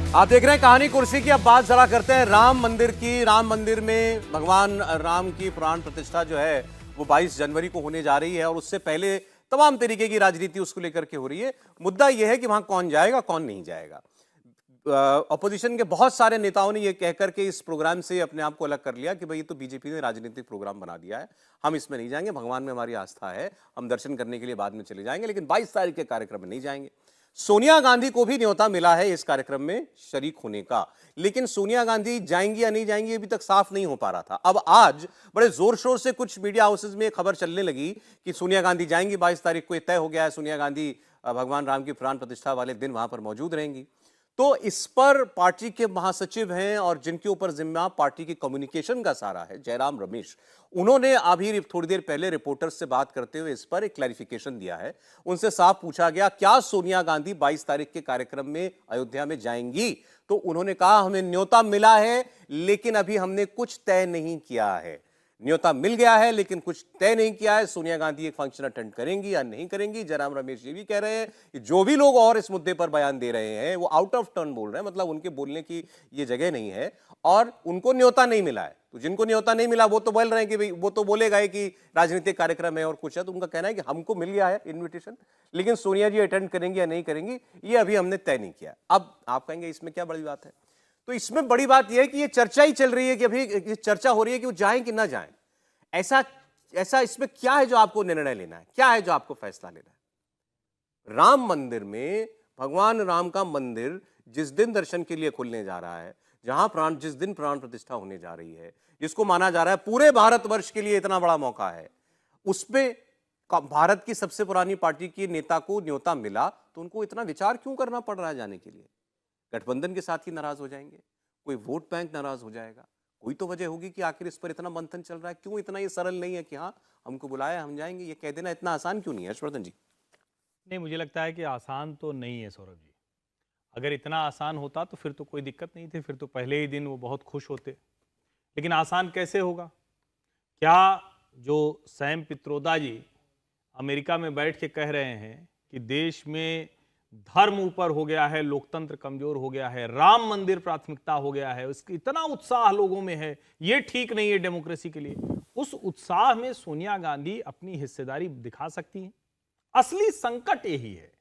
आप देख रहे हैं कहानी कुर्सी की। अब बात जरा करते हैं राम मंदिर की। राम मंदिर में भगवान राम की प्राण प्रतिष्ठा जो है वो 22 जनवरी को होने जा रही है और उससे पहले तमाम तरीके की राजनीति उसको लेकर के हो रही है। मुद्दा यह है कि वहां कौन जाएगा कौन नहीं जाएगा। ऑपोजिशन के बहुत सारे नेताओं ने यह कहकर के इस प्रोग्राम से अपने आप को अलग कर लिया कि भाई ये तो बीजेपी ने राजनीतिक प्रोग्राम बना दिया है, हम इसमें नहीं जाएंगे, भगवान में हमारी आस्था है, हम दर्शन करने के लिए बाद में चले जाएंगे, लेकिन 22 तारीख के कार्यक्रम में नहीं जाएंगे। सोनिया गांधी को भी न्योता मिला है इस कार्यक्रम में शरीक होने का, लेकिन सोनिया गांधी जाएंगी या नहीं जाएंगी अभी तक साफ नहीं हो पा रहा था। अब आज बड़े जोर शोर से कुछ मीडिया हाउसेज में खबर चलने लगी कि सोनिया गांधी जाएंगी, 22 तारीख को तय हो गया है, सोनिया गांधी भगवान राम की प्राण प्रतिष्ठा वाले दिन वहां पर मौजूद रहेंगी। तो इस पर पार्टी के महासचिव हैं और जिनके ऊपर जिम्मा पार्टी की कम्युनिकेशन का सारा है, जयराम रमेश, उन्होंने अभी थोड़ी देर पहले रिपोर्टर्स से बात करते हुए इस पर एक क्लैरिफिकेशन दिया है। उनसे साफ पूछा गया क्या सोनिया गांधी 22 तारीख के कार्यक्रम में अयोध्या में जाएंगी, तो उन्होंने कहा हमें न्योता मिला है लेकिन अभी हमने कुछ तय नहीं किया है। न्योता मिल गया है लेकिन कुछ तय नहीं किया है, सोनिया गांधी एक फंक्शन अटेंड करेंगी या नहीं करेंगी। जयराम रमेश ये भी कह रहे हैं कि जो भी लोग और इस मुद्दे पर बयान दे रहे हैं वो आउट ऑफ टर्न बोल रहे हैं, मतलब उनके बोलने की ये जगह नहीं है और उनको न्योता नहीं मिला है। तो जिनको न्योता नहीं मिला वो तो बोल रहे हैं कि भाई वो तो बोलेगा कि राजनीतिक कार्यक्रम है और कुछ है, तो उनका कहना है कि हमको मिल गया है इन्विटेशन, लेकिन सोनिया जी अटेंड करेंगी या नहीं करेंगी ये अभी हमने तय नहीं किया। अब आप कहेंगे इसमें क्या बड़ी बात है, तो इसमें बड़ी बात यह है कि ये चर्चा ही चल रही है कि अभी चर्चा हो रही है कि वो जाएं कि ना जाएं। ऐसा इसमें क्या है जो आपको निर्णय लेना है, क्या है जो आपको फैसला लेना है। राम मंदिर में भगवान राम का मंदिर जिस दिन दर्शन के लिए खुलने जा रहा है, जहां जिस दिन प्राण प्रतिष्ठा होने जा रही है, जिसको माना जा रहा है पूरे भारतवर्ष के लिए इतना बड़ा मौका है, उसपे भारत की सबसे पुरानी पार्टी की नेता को न्योता मिला तो उनको इतना विचार क्यों करना पड़ रहा है जाने के लिए। गठबंधन के साथ ही नाराज हो जाएंगे, कोई वोट बैंक नाराज हो जाएगा, कोई तो वजह होगी कि आखिर इस पर इतना मंथन चल रहा है, क्यों इतना ये सरल नहीं है कि हाँ हमको बुलाया हम जाएंगे, ये कह देना इतना आसान क्यों नहीं है हर्षवर्धन जी। नहीं, मुझे लगता है कि आसान तो नहीं है सौरभ जी। अगर इतना आसान होता तो फिर तो कोई दिक्कत नहीं थी, फिर तो पहले ही दिन वो बहुत खुश होते। लेकिन आसान कैसे होगा? क्या जो सैम पित्रोदा जी अमेरिका में बैठ के कह रहे हैं कि देश में धर्म ऊपर हो गया है, लोकतंत्र कमजोर हो गया है, राम मंदिर प्राथमिकता हो गया है, उसकी इतना उत्साह लोगों में है, ये ठीक नहीं है डेमोक्रेसी के लिए, उस उत्साह में सोनिया गांधी अपनी हिस्सेदारी दिखा सकती हैं? असली संकट यही है,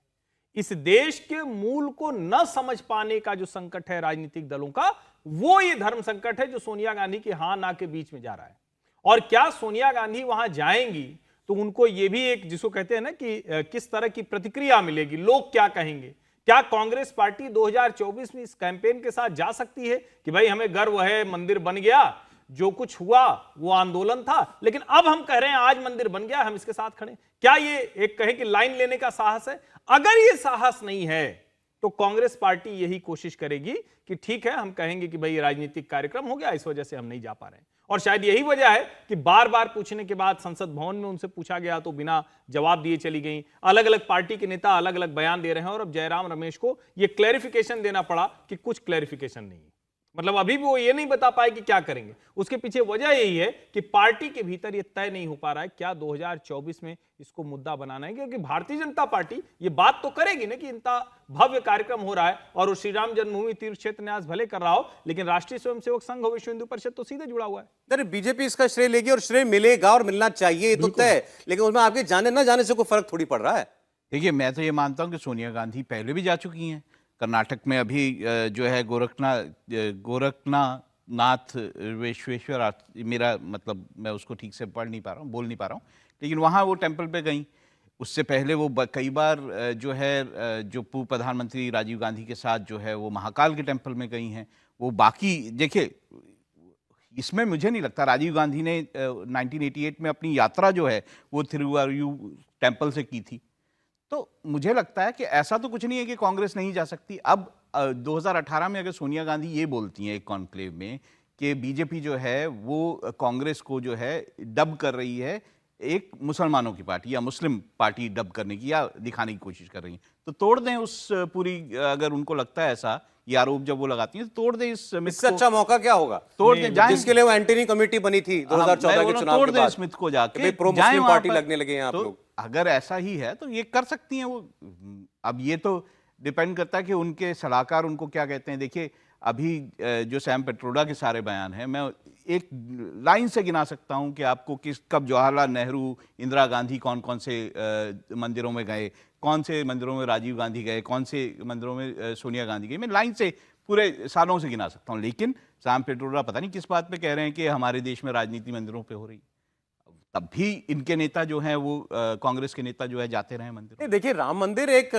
इस देश के मूल को न समझ पाने का जो संकट है राजनीतिक दलों का, वो ये धर्म संकट है जो सोनिया गांधी के हां ना के बीच में जा रहा है। और क्या सोनिया गांधी वहां जाएंगी तो उनको ये भी एक जिसको कहते हैं ना कि किस तरह की प्रतिक्रिया मिलेगी, लोग क्या कहेंगे। क्या कांग्रेस पार्टी 2024 में इस कैंपेन के साथ जा सकती है कि भाई हमें गर्व है, मंदिर बन गया, जो कुछ हुआ वो आंदोलन था, लेकिन अब हम कह रहे हैं आज मंदिर बन गया, हम इसके साथ खड़े। क्या ये एक कहे कि लाइन लेने का साहस है? अगर ये साहस नहीं है तो कांग्रेस पार्टी यही कोशिश करेगी कि ठीक है, हम कहेंगे कि भाई राजनीतिक कार्यक्रम हो गया, इस वजह से हम नहीं जा पा रहे हैं। और शायद यही वजह है कि बार बार पूछने के बाद संसद भवन में उनसे पूछा गया तो बिना जवाब दिए चली गई। अलग अलग पार्टी के नेता अलग अलग बयान दे रहे हैं और अब जयराम रमेश को यह क्लैरिफिकेशन देना पड़ा कि कुछ क्लैरिफिकेशन नहीं है, मतलब अभी भी वो ये नहीं बता पाए कि क्या करेंगे। उसके पीछे वजह यही है कि पार्टी के भीतर ये तय नहीं हो पा रहा है क्या 2024 में इसको मुद्दा बनाना है, क्योंकि भारतीय जनता पार्टी ये बात तो करेगी ना कि इतना भव्य कार्यक्रम हो रहा है और श्री राम जन्मभूमि तीर्थ क्षेत्र न्यास भले कर रहा हो, लेकिन राष्ट्रीय स्वयंसेवक संघ और विश्व हिंदू परिषद तो सीधे जुड़ा हुआ है। अरे बीजेपी इसका श्रेय लेगी और श्रेय मिलेगा और मिलना चाहिए, ये तो तय, लेकिन उसमें आपके जाने ना जाने से कोई फर्क थोड़ी पड़ रहा है। देखिए, मैं तो ये मानता हूं कि सोनिया गांधी पहले भी जा चुकी हैं कर्नाटक में। अभी जो है गोरखनाथ विश्वेश्वर, मेरा मतलब मैं उसको ठीक से पढ़ नहीं पा रहा हूँ, बोल नहीं पा रहा हूँ, लेकिन वहाँ वो टेम्पल पे गई। उससे पहले वो कई बार जो है जो पूर्व प्रधानमंत्री राजीव गांधी के साथ जो है वो महाकाल के टेम्पल में गई हैं। वो बाकी देखिए, इसमें मुझे नहीं लगता राजीव गांधी ने 1988 में अपनी यात्रा जो है वो तिरुवायूर टेम्पल से की थी। तो मुझे लगता है कि ऐसा तो कुछ नहीं है कि कांग्रेस नहीं जा सकती। अब 2018 में अगर सोनिया गांधी ये बोलती हैं एक कॉन्क्लेव में कि बीजेपी जो है वो कांग्रेस को जो है डब कर रही है एक मुसलमानों की पार्टी या मुस्लिम पार्टी डब करने की या दिखाने की कोशिश कर रही है, तो तोड़ दें उस पूरी, अगर उनको लगता है ऐसा, ये आरोप जब वो लगाती हैं तो तोड़ दें इस मिथ को। इससे अच्छा मौका क्या होगा? तोड़ दें, जाएं, जिसके लिए वो एंटनी कमेटी बनी थी 2014 के चुनाव तोड़ के दें बाद, इस मिथ को, जाके प्रो मुस्लिम पार्टी लगने लगे हैं आप लोग। अगर ऐसा ही है तो ये कर सकती हैं वो। अब ये तो डिपेंड करता है कि उनके सलाहकार उनको क्या कहते हैं। देखिए अभी जो सैम पित्रोदा के सारे बयान हैं, मैं एक लाइन से गिना सकता हूं कि आपको कब जवाहरलाल नेहरू, इंदिरा गांधी कौन कौन से मंदिरों में गए, कौन से मंदिरों में राजीव गांधी गए, कौन से मंदिरों में सोनिया गांधी गई। मैं लाइन से पूरे सालों से गिना सकता हूं। लेकिन सैम पित्रोदा पता नहीं किस बात पे कह रहे हैं कि हमारे देश में राजनीति मंदिरों पे हो रही है। तब भी इनके नेता जो हैं वो कांग्रेस के नेता जो है जाते रहे मंदिर। देखिए, राम मंदिर एक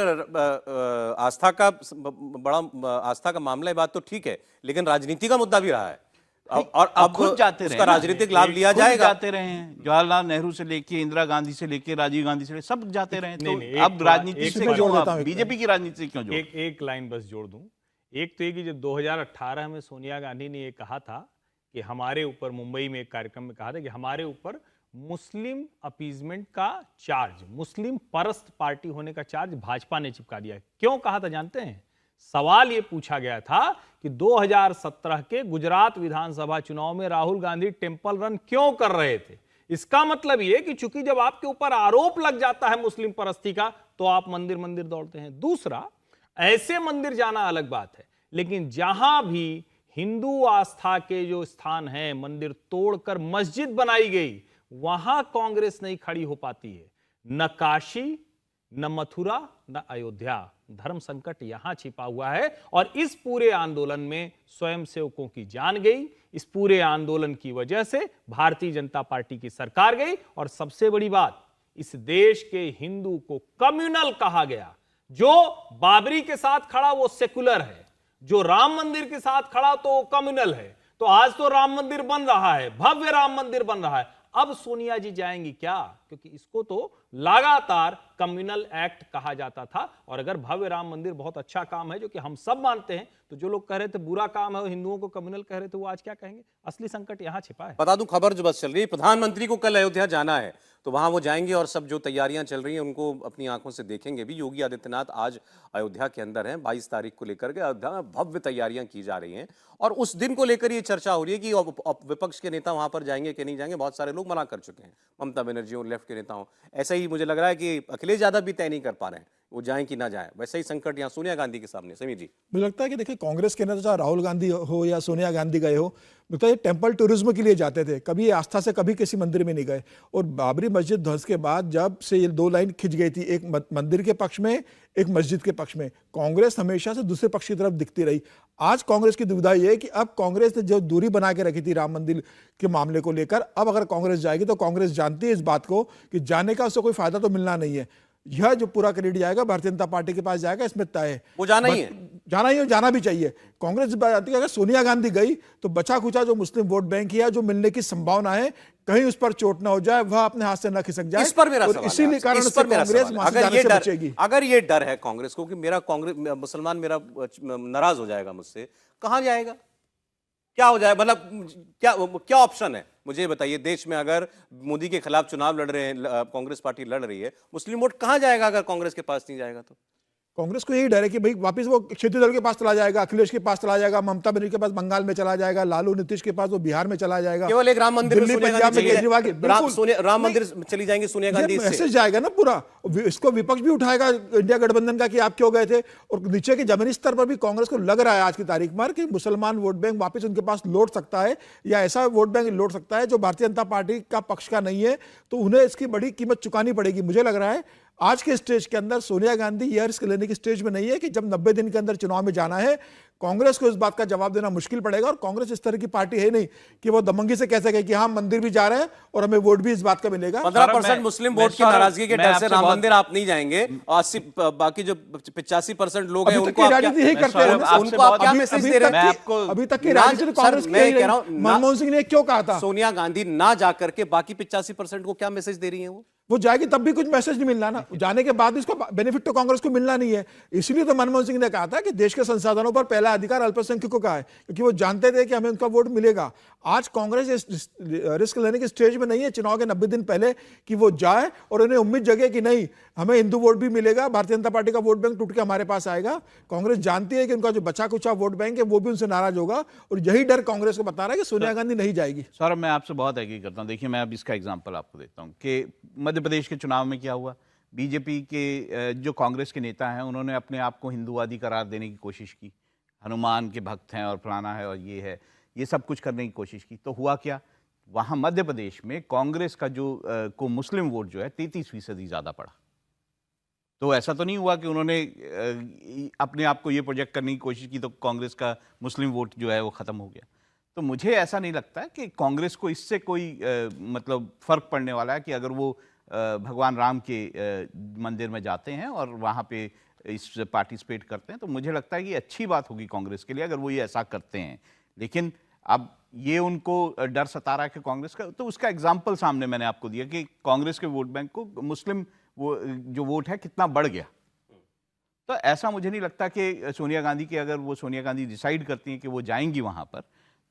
आस्था का बड़ा आस्था का मामला है, बात तो ठीक है, लेकिन राजनीति का मुद्दा भी रहा है और अब खुद जाते रहे उसका ना, राजनीतिक लाभ लिया खुद जाएगा। जाते रहे हैं, जवाहरलाल नेहरू से लेके इंदिरा गांधी से लेके राजीव गांधी से लेके सब जाते रहे। नहीं, तो नहीं, अब राजनीति से जोड़ देता हूं, बीजेपी की राजनीति से क्यों जोड़? एक लाइन बस जोड़ दूं। एक तो ये कि जब 2018 में सोनिया गांधी ने ये कहा था कि हमारे ऊपर, मुंबई में एक कार्यक्रम में कहा था कि हमारे ऊपर मुस्लिम अपीजमेंट का चार्ज, मुस्लिम परस्त पार्टी होने का चार्ज भाजपा ने चिपका दिया। क्यों कहा था जानते हैं? सवाल ये पूछा गया था कि 2017 के गुजरात विधानसभा चुनाव में राहुल गांधी टेंपल रन क्यों कर रहे थे। इसका मतलब ये कि चूंकि जब आपके ऊपर आरोप लग जाता है मुस्लिम परस्ती का, तो आप मंदिर मंदिर दौड़ते हैं। दूसरा, ऐसे मंदिर जाना अलग बात है, लेकिन जहां भी हिंदू आस्था के जो स्थान हैं, मंदिर तोड़कर मस्जिद बनाई गई, वहां कांग्रेस नहीं खड़ी हो पाती है। न काशी, न मथुरा, न अयोध्या। धर्म संकट यहां छिपा हुआ है और इस पूरे आंदोलन में स्वयंसेवकों की जान गई। इस पूरे आंदोलन की वजह से भारतीय जनता पार्टी की सरकार गई। और सबसे बड़ी बात, इस देश के हिंदू को कम्युनल कहा गया। जो बाबरी के साथ खड़ा वो सेकुलर है, जो राम मंदिर के साथ खड़ा तो वो कम्युनल है। तो आज तो राम मंदिर बन रहा है, भव्य राम मंदिर बन रहा है। अब सोनिया जी जाएंगी क्या? क्योंकि इसको तो लगातार कम्युनल एक्ट कहा जाता था। और अगर भव्य राम मंदिर बहुत अच्छा काम है, जो कि हम सब मानते हैं, तो जो लोग कह रहे थे बुरा काम है, हिंदुओं को कम्युनल कह रहे थे, वो आज क्या कहेंगे? असली संकट यहां छिपा है। बता दूं, खबर जो बस चल रही है, प्रधानमंत्री को कल अयोध्या जाना है, तो वहां वो जाएंगे और सब जो तैयारियां चल रही हैं उनको अपनी आंखों से देखेंगे भी। योगी आदित्यनाथ आज अयोध्या के अंदर हैं, 22 तारीख को लेकर के अयोध्या में भव्य तैयारियां की जा रही हैं और उस दिन को लेकर ये चर्चा हो रही है कि विपक्ष के नेता वहां पर जाएंगे कि नहीं जाएंगे। बहुत सारे लोग मना कर चुके हैं, ममता बनर्जी और लेफ्ट के नेताओं। ऐसा ही मुझे लग रहा है कि अखिलेश यादव भी तय नहीं कर पा रहे हैं वो जाएं कि ना जाएं। वैसा ही संकट यहाँ सोनिया गांधी के सामने। समीर जी, मुझे लगता है कि देखिए, कांग्रेस के नेता चाहे राहुल गांधी हो या सोनिया गांधी गए हो, लगता है टेंपल टूरिज्म के लिए जाते थे, कभी ये आस्था से कभी किसी मंदिर में नहीं गए। और बाबरी मस्जिद ध्वंस के बाद जब से ये दो लाइन खिंच गई थी, एक मंदिर के पक्ष में, एक मस्जिद के पक्ष में, कांग्रेस हमेशा से दूसरे पक्ष की तरफ दिखती रही। आज कांग्रेस की दुविधा यह है कि अब कांग्रेस ने जो दूरी बना के रखी थी राम मंदिर के मामले को लेकर, अब अगर कांग्रेस जाएगी तो कांग्रेस जानती है इस बात को कि जाने का उससे कोई फायदा तो मिलना नहीं है। यह जो पूरा क्रेडिट जाएगा भारतीय जनता पार्टी के पास जाएगा, इसमें तय है। वो जाना ही है, जाना ही और जाना भी चाहिए। कांग्रेस जानती है अगर सोनिया गांधी गई तो बचा खुचा जो मुस्लिम वोट बैंक है, जो मिलने की संभावना है, कहीं उस पर चोट ना हो जाए, वह अपने हाथ से न खिसक जाए। इस पर मेरा और सवाल है, इसीलिए कारण इस पर मेरा कांग्रेस सवाल है। वहां से जाने से बचेगी। अगर ये डर है कांग्रेस को कि मेरा कांग्रेस मुसलमान मेरा नाराज हो जाएगा मुझसे, कहां जाएगा? क्या हो जाए? मतलब क्या ऑप्शन है? मुझे बताइए, देश में अगर मोदी के खिलाफ चुनाव लड़ रहे हैं, कांग्रेस पार्टी लड़ रही है, मुस्लिम वोट कहां जाएगा अगर कांग्रेस के पास नहीं जाएगा तो? कांग्रेस को यही डर है कि भाई वापस वो क्षेत्रीय दल के पास चला जाएगा, अखिलेश के पास चला जाएगा, ममता बनर्जी के पास बंगाल में चला जाएगा, लालू नीतीश के पास वो बिहार में चला जाएगा। केवल एक राम मंदिर में दिल्ली सोनिया पंजाब में गांधी केजरीवाल की राम मंदिर चली जाएंगी सोनिया गांधी। मैसेज जाएगा ना पूरा, इसको विपक्ष भी उठाएगा इंडिया गठबंधन का कि आप क्यों गए थे। और नीचे के जमीनी स्तर पर भी कांग्रेस को लग रहा है आज की तारीख में कि मुसलमान वोट बैंक वापस उनके पास लौट सकता है, या ऐसा वोट बैंक लौट सकता है जो भारतीय जनता पार्टी का पक्ष का नहीं है। तो उन्हें इसकी बड़ी कीमत चुकानी पड़ेगी। मुझे लग रहा है आज के स्टेज के अंदर सोनिया गांधी यह रिस्क लेने की स्टेज में नहीं है कि जब 90 दिन के अंदर चुनाव में जाना है, कांग्रेस को इस बात का जवाब देना मुश्किल पड़ेगा। और कांग्रेस इस तरह की पार्टी है नहीं कि वो दमंगी से कह सके कि हाँ मंदिर भी जा रहे हैं और हमें वोट भी इस बात का मिलेगा। 15% मुस्लिम वोट की नाराजगी के डर से राम मंदिर आप नहीं जाएंगे, 80 बाकी जो 85% लोग हैं उनको आप क्या मैसेज दे रहे हैं? अभी तक की राजनीति कांग्रेस की यही रही। मनमोहन सिंह ने क्यों कहा था सोनिया गांधी ना जाकर के बाकी 85% को क्या मैसेज दे रही है? वो जाएगी तब भी कुछ मैसेज नहीं मिलना ना, जाने के बाद इसका बेनिफिट तो कांग्रेस को मिलना नहीं है। इसलिए तो मनमोहन सिंह ने कहा था कि देश के संसाधनों पर पहला अधिकार अल्पसंख्यकों का है, क्योंकि वो जानते थे कि हमें उनका वोट मिलेगा। आज कांग्रेस इस रिस्क लेने की स्टेज में नहीं है चुनाव के 90 दिन पहले कि वो जाए और उन्हें उम्मीद जगे कि नहीं हमें हिंदू वोट भी मिलेगा, भारतीय जनता पार्टी का वोट बैंक टूट के हमारे पास आएगा। कांग्रेस जानती है कि उनका जो बचा कुचा वोट बैंक है वो भी उनसे नाराज होगा, और यही डर कांग्रेस को बता रहा है कि सोनिया गांधी नहीं जाएगी। सौरभ, मैं आपसे बहुत एग्री करता हूं। देखिए, मैं अब इसका एग्जांपल आपको देता हूं कि मध्य प्रदेश के चुनाव में क्या हुआ। बीजेपी के जो कांग्रेस के नेता हैं उन्होंने अपने आप को हिंदूवादी करार देने की कोशिश की, हनुमान के भक्त हैं और फलाना है और ये है, ये सब कुछ करने की कोशिश की। तो हुआ क्या, वहाँ मध्य प्रदेश में कांग्रेस का जो को मुस्लिम वोट जो है 33% ज़्यादा पड़ा। तो ऐसा तो नहीं हुआ कि उन्होंने अपने आप को ये प्रोजेक्ट करने की कोशिश की तो कांग्रेस का मुस्लिम वोट जो है वो ख़त्म हो गया। तो मुझे ऐसा नहीं लगता कि कांग्रेस को इससे कोई मतलब फ़र्क पड़ने वाला है कि अगर वो भगवान राम के मंदिर में जाते हैं और वहाँ पे इस पार्टिसिपेट करते हैं। तो मुझे लगता है कि अच्छी बात होगी कांग्रेस के लिए अगर वो ये ऐसा करते हैं। लेकिन अब ये उनको डर सता रहा है कि कांग्रेस का, तो उसका एग्जाम्पल सामने मैंने आपको दिया कि कांग्रेस के वोट बैंक को मुस्लिम वो जो वोट है कितना बढ़ गया। तो ऐसा मुझे नहीं लगता कि सोनिया गांधी की, अगर वो सोनिया गांधी डिसाइड करती हैं कि वो जाएंगी वहां पर,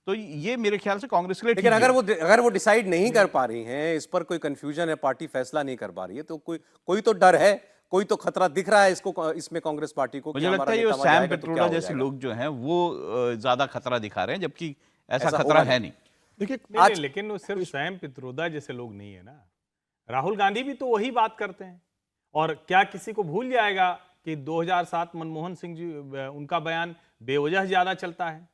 तो ये मेरे ख्याल से कांग्रेस के लिए लेकिन अगर वो डिसाइड नहीं कर पा रही हैं, इस पर कोई कंफ्यूजन है, पार्टी फैसला नहीं कर पा रही है, तो कोई तो डर है, कोई तो खतरा दिख रहा है इसको, इसमें कांग्रेस पार्टी को। मुझे लगता है ये सैम पित्रोदा जैसे लोग जो हैं वो ज्यादा खतरा दिखा रहे हैं, जबकि ऐसा खतरा है नहीं। देखिए नहीं, लेकिन वो सिर्फ सैम पित्रोदा जैसे लोग नहीं है ना, राहुल गांधी भी तो वही बात करते हैं। और क्या किसी को भूल जाएगा कि 2007 मनमोहन सिंह जी, उनका बयान बेवजह ज्यादा चलता है।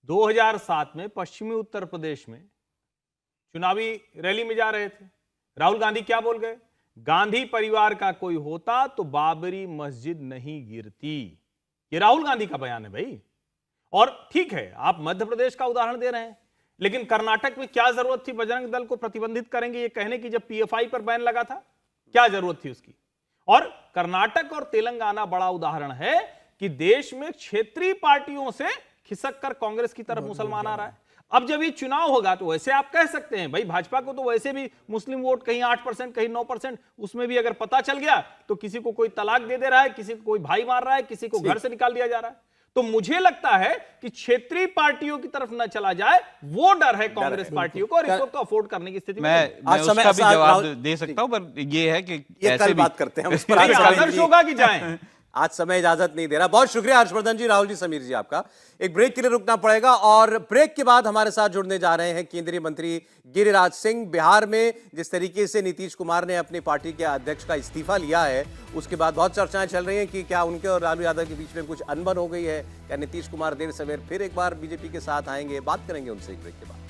2007 में पश्चिमी उत्तर प्रदेश में चुनावी रैली में जा रहे थे, राहुल गांधी क्या बोल गए, गांधी परिवार का कोई होता तो बाबरी मस्जिद नहीं गिरती। ये राहुल गांधी का बयान है भाई। और ठीक है, आप मध्य प्रदेश का उदाहरण दे रहे हैं, लेकिन कर्नाटक में क्या जरूरत थी बजरंग दल को प्रतिबंधित करेंगे ये कहने की, जब पीएफआई पर बैन लगा था, क्या जरूरत थी उसकी। और कर्नाटक और तेलंगाना बड़ा उदाहरण है कि देश में क्षेत्रीय पार्टियों से खिसक कर कांग्रेस की तरफ मुसलमान आ रहा है। अब जब ये चुनाव होगा तो वैसे आप कह सकते हैं भाई, भाजपा को तो वैसे भी मुस्लिम वोट कहीं 8% कहीं 9%, उसमें भी अगर पता चल गया तो किसी को कोई तलाक दे रहा है, किसी को कोई भाई मार रहा है, किसी को घर से निकाल दिया जा रहा है। तो मुझे लगता है कि क्षेत्रीय पार्टियों की तरफ न चला जाए, वो डर है कांग्रेस पार्टियों को, और इसको तो अफोर्ड करने की स्थिति मैं उसका भी जवाब दे सकता हूं, पर ये है कि ये कल बात करते हैं, उस पर आदर्श होगा कि जाएं। आज समय इजाजत नहीं दे रहा। बहुत शुक्रिया हर्षवर्धन जी, राहुल जी, समीर जी, आपका। एक ब्रेक के लिए रुकना पड़ेगा और ब्रेक के बाद हमारे साथ जुड़ने जा रहे हैं केंद्रीय मंत्री गिरिराज सिंह। बिहार में जिस तरीके से नीतीश कुमार ने अपनी पार्टी के अध्यक्ष का इस्तीफा लिया है, उसके बाद बहुत चर्चाएं चल रही हैं कि क्या उनके और लालू यादव के बीच में कुछ अनबन हो गई है, क्या नीतीश कुमार देर सवेर फिर एक बार बीजेपी के साथ आएंगे। बात करेंगे उनसे एक ब्रेक के बाद।